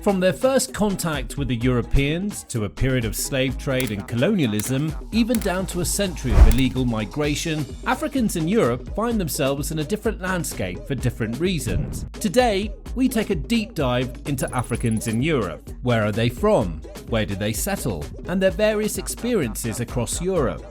From their first contact with the Europeans, to a period of slave trade and colonialism, even down to a century of illegal migration, Africans in Europe find themselves in a different landscape for different reasons. Today, we take a deep dive into Africans in Europe. Where are they from? Where did they settle? And their various experiences across Europe.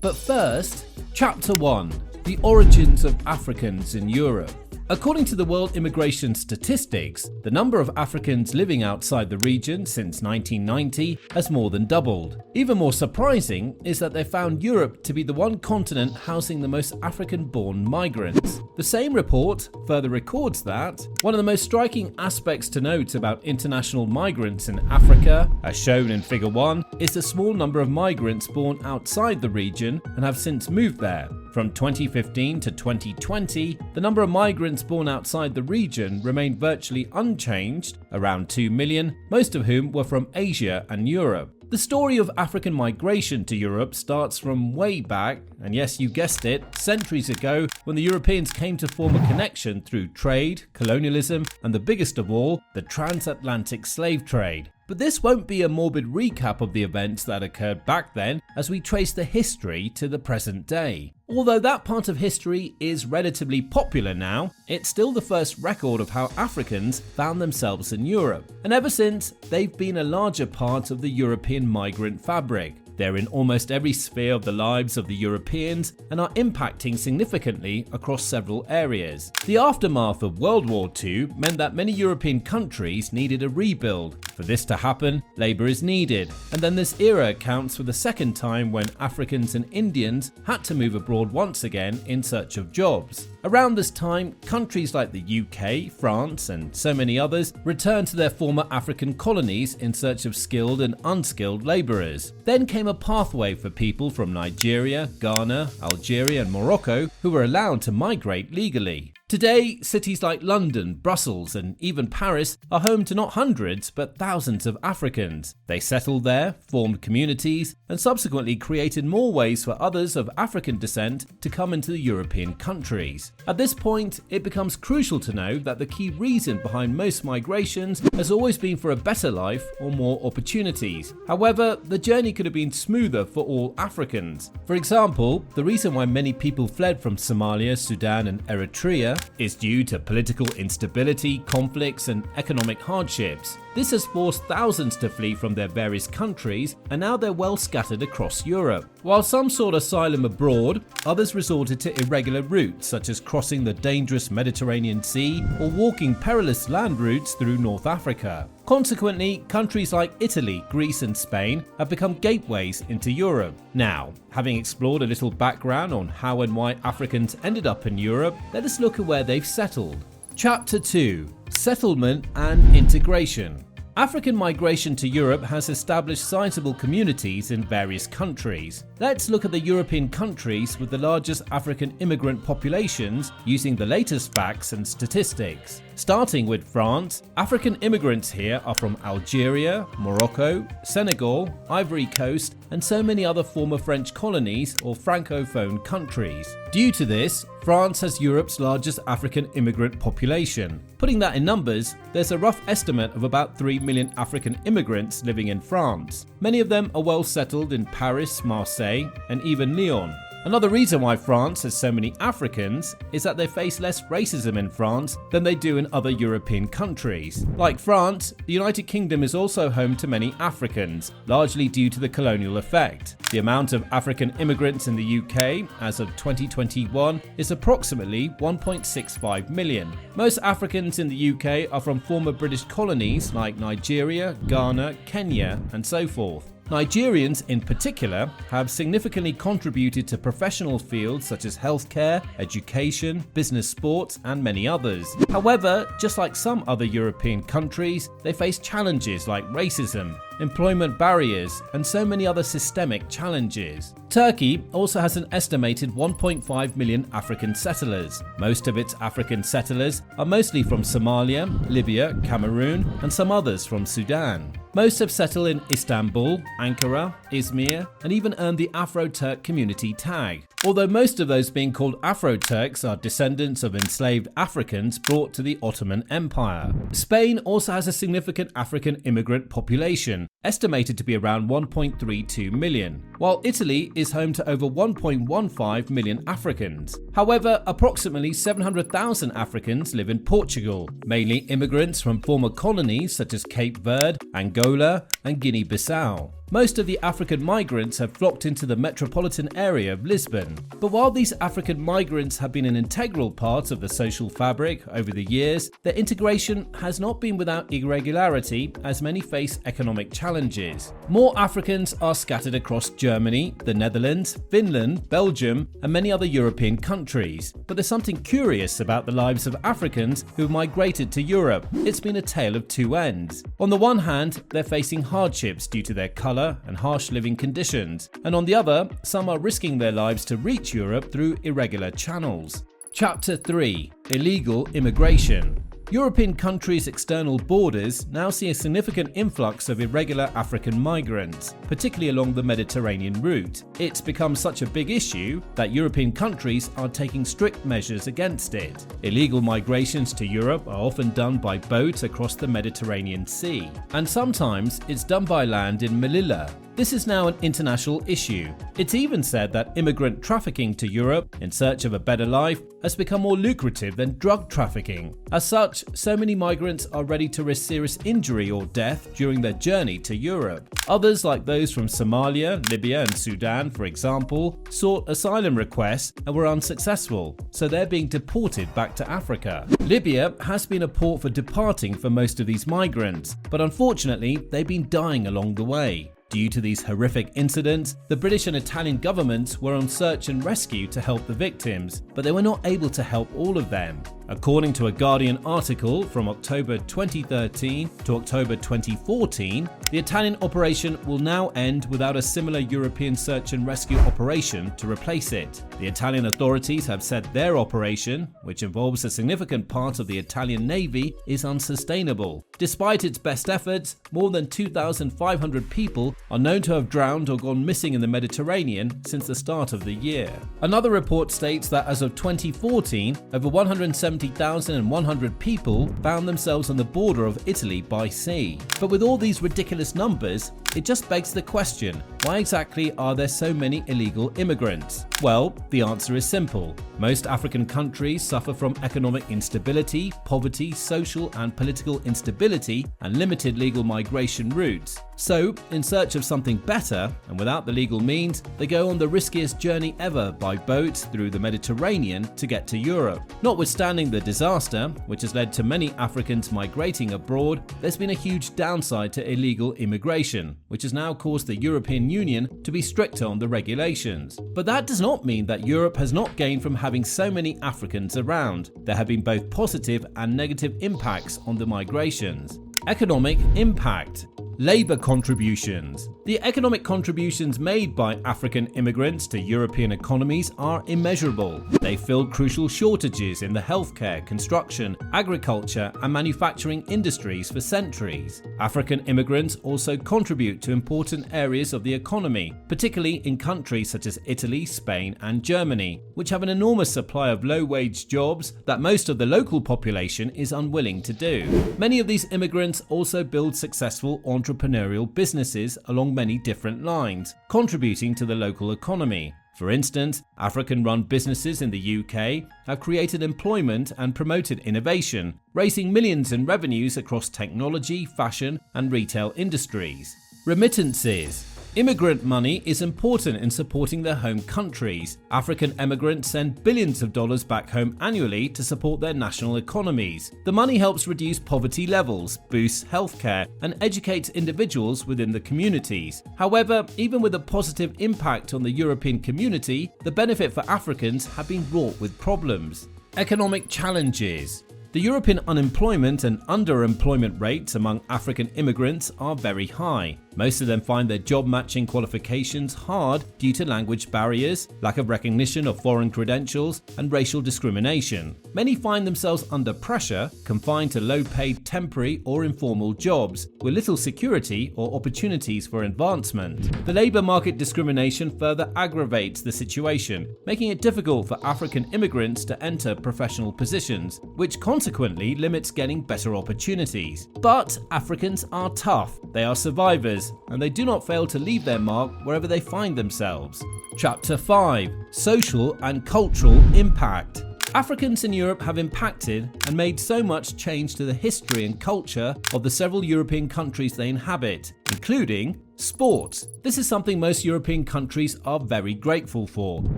But first, Chapter 1: The Origins of Africans in Europe. According to the World Immigration Statistics, the number of Africans living outside the region since 1990 has more than doubled. Even more surprising is that they found Europe to be the one continent housing the most African-born migrants. The same report further records that one of the most striking aspects to note about international migrants in Africa, as shown in Figure 1, is the small number of migrants born outside the region and have since moved there. From 2015 to 2020, the number of migrants born outside the region remained virtually unchanged, around 2 million, most of whom were from Asia and Europe. The story of African migration to Europe starts from way back, and yes, you guessed it, centuries ago, when the Europeans came to form a connection through trade, colonialism, and the biggest of all, the transatlantic slave trade. But this won't be a morbid recap of the events that occurred back then, as we trace the history to the present day. Although that part of history is relatively popular now, it's still the first record of how Africans found themselves in Europe. And ever since, they've been a larger part of the European migrant fabric. They're in almost every sphere of the lives of the Europeans and are impacting significantly across several areas. The aftermath of World War II meant that many European countries needed a rebuild. For this to happen, labour is needed, and then this era accounts for the second time when Africans and Indians had to move abroad once again in search of jobs. Around this time, countries like the UK, France, and so many others returned to their former African colonies in search of skilled and unskilled labourers. Then came a pathway for people from Nigeria, Ghana, Algeria, and Morocco who were allowed to migrate legally. Today, cities like London, Brussels, and even Paris are home to not hundreds but thousands of Africans. They settled there, formed communities, and subsequently created more ways for others of African descent to come into the European countries. At this point, it becomes crucial to know that the key reason behind most migrations has always been for a better life or more opportunities. However, the journey could have been smoother for all Africans. For example, the reason why many people fled from Somalia, Sudan, and Eritrea is due to political instability, conflicts, and economic hardships. This has forced thousands to flee from their various countries, and now they're well scattered across Europe. While some sought asylum abroad, others resorted to irregular routes such as crossing the dangerous Mediterranean Sea or walking perilous land routes through North Africa. Consequently, countries like Italy, Greece, and Spain have become gateways into Europe. Now, having explored a little background on how and why Africans ended up in Europe, let us look at where they've settled. Chapter 2: Settlement and Integration. African migration to Europe has established sizable communities in various countries. Let's look at the European countries with the largest African immigrant populations using the latest facts and statistics. Starting with France, African immigrants here are from Algeria, Morocco, Senegal, Ivory Coast, and so many other former French colonies or Francophone countries. Due to this, France has Europe's largest African immigrant population. Putting that in numbers, there's a rough estimate of about 3 million African immigrants living in France. Many of them are well settled in Paris, Marseille, and even Lyon. Another reason why France has so many Africans is that they face less racism in France than they do in other European countries. Like France, the United Kingdom is also home to many Africans, largely due to the colonial effect. The amount of African immigrants in the UK as of 2021 is approximately 1.65 million. Most Africans in the UK are from former British colonies like Nigeria, Ghana, Kenya, and so forth. Nigerians in particular have significantly contributed to professional fields such as healthcare, education, business, sports, and many others. However, just like some other European countries, they face challenges like racism, employment barriers, and so many other systemic challenges. Turkey also has an estimated 1.5 million African settlers. Most of its African settlers are mostly from Somalia, Libya, Cameroon, and some others from Sudan. Most have settled in Istanbul, Ankara, Izmir, and even earned the Afro-Turk community tag. although most of those being called Afro-Turks are descendants of enslaved Africans brought to the Ottoman Empire. Spain also has a significant African immigrant population, estimated to be around 1.32 million, while Italy is home to over 1.15 million Africans. However, approximately 700,000 Africans live in Portugal, mainly immigrants from former colonies such as Cape Verde, Angola, and Guinea-Bissau. Most of the African migrants have flocked into the metropolitan area of Lisbon. But while these African migrants have been an integral part of the social fabric over the years, their integration has not been without irregularity, as many face economic challenges. More Africans are scattered across Germany, the Netherlands, Finland, Belgium, and many other European countries. But there's something curious about the lives of Africans who have migrated to Europe. It's been a tale of two ends. On the one hand, they're facing hardships due to their colour and harsh living conditions, and on the other, some are risking their lives to reach Europe through irregular channels. Chapter 3: Illegal Immigration. European countries' external borders now see a significant influx of irregular African migrants, particularly along the Mediterranean route. It's become such a big issue that European countries are taking strict measures against it. Illegal migrations to Europe are often done by boat across the Mediterranean Sea, and sometimes it's done by land in Melilla. This is now an international issue. It's even said that immigrant trafficking to Europe in search of a better life has become more lucrative than drug trafficking. As such, so many migrants are ready to risk serious injury or death during their journey to Europe. Others, like those from Somalia, Libya, and Sudan, for example, sought asylum requests and were unsuccessful, so they're being deported back to Africa. Libya has been a port for departing for most of these migrants, but unfortunately, they've been dying along the way. Due to these horrific incidents, the British and Italian governments were on search and rescue to help the victims, but they were not able to help all of them. According to a Guardian article from October 2013 to October 2014, the Italian operation will now end without a similar European search and rescue operation to replace it. The Italian authorities have said their operation, which involves a significant part of the Italian Navy, is unsustainable. Despite its best efforts, more than 2,500 people are known to have drowned or gone missing in the Mediterranean since the start of the year. Another report states that as of 2014, over 170,100 people found themselves on the border of Italy by sea. But with all these ridiculous numbers, it just begs the question, why exactly are there so many illegal immigrants? Well, the answer is simple. Most African countries suffer from economic instability, poverty, social and political instability, and limited legal migration routes. So, in search of something better, and without the legal means, they go on the riskiest journey ever by boat through the Mediterranean to get to Europe. Notwithstanding the disaster, which has led to many Africans migrating abroad, there's been a huge downside to illegal immigration, which has now caused the European Union to be stricter on the regulations. But that does not mean that Europe has not gained from having so many Africans around. There have been both positive and negative impacts on the migrations. Economic impact. Labour contributions. The economic contributions made by African immigrants to European economies are immeasurable. They fill crucial shortages in the healthcare, construction, agriculture and manufacturing industries for centuries. African immigrants also contribute to important areas of the economy, particularly in countries such as Italy, Spain and Germany, which have an enormous supply of low-wage jobs that most of the local population is unwilling to do. Many of these immigrants also build successful entrepreneurial businesses along many different lines, contributing to the local economy. For instance, African-run businesses in the UK have created employment and promoted innovation, raising millions in revenues across technology, fashion, and retail industries. Remittances. Immigrant money is important in supporting their home countries. African emigrants send billions of dollars back home annually to support their national economies. The money helps reduce poverty levels, boosts healthcare, and educates individuals within the communities. However, even with a positive impact on the European community, the benefit for Africans have been wrought with problems. Economic challenges. The European unemployment and underemployment rates among African immigrants are very high. Most of them find their job matching qualifications hard due to language barriers, lack of recognition of foreign credentials, and racial discrimination. Many find themselves under pressure, confined to low-paid temporary or informal jobs, with little security or opportunities for advancement. The labour market discrimination further aggravates the situation, making it difficult for African immigrants to enter professional positions, which consequently limits getting better opportunities. But Africans are tough, they are survivors, and they do not fail to leave their mark wherever they find themselves. Chapter 5: Social and Cultural Impact. Africans in Europe have impacted and made so much change to the history and culture of the several European countries they inhabit, including sports. This is something most European countries are very grateful for.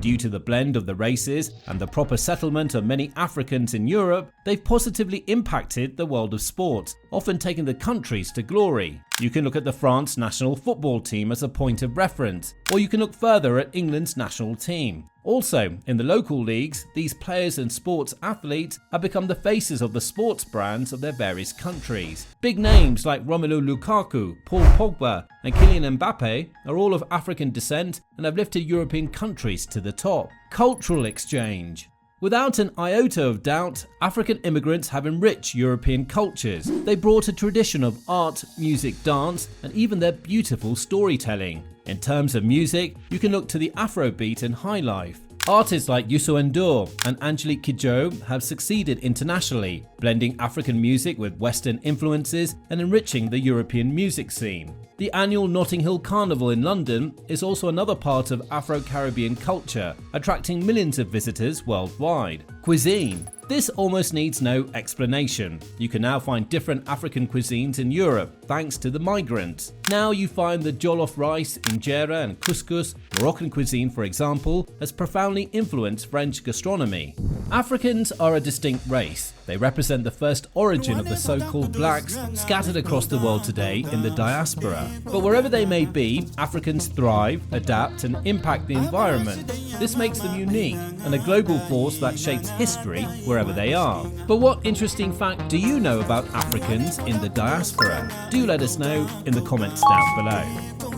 Due to the blend of the races and the proper settlement of many Africans in Europe, they've positively impacted the world of sport, often taking the countries to glory. You can look at the France national football team as a point of reference, or you can look further at England's national team. Also, in the local leagues, these players and sports athletes have become the faces of the sports brands of their various countries. Big names like Romelu Lukaku, Paul Pogba, and Kylian Mbappe are all of African descent and have lifted European countries to the top. Cultural exchange. Without an iota of doubt, African immigrants have enriched European cultures. They brought a tradition of art, music, dance, and even their beautiful storytelling. In terms of music, you can look to the Afrobeat and highlife. Artists like Youssou N'Dour and Angelique Kidjo have succeeded internationally, blending African music with Western influences and enriching the European music scene. The annual Notting Hill Carnival in London is also another part of Afro-Caribbean culture, attracting millions of visitors worldwide. Cuisine. This almost needs no explanation. You can now find different African cuisines in Europe thanks to the migrants. Now you find the jollof rice, injera and couscous. Moroccan cuisine, for example, has profoundly influenced French gastronomy. Africans are a distinct race. They represent the first origin of the so-called blacks scattered across the world today in the diaspora. But wherever they may be, Africans thrive, adapt and impact the environment. This makes them unique and a global force that shapes history wherever they are. But what interesting fact do you know about Africans in the diaspora? Do let us know in the comments down below.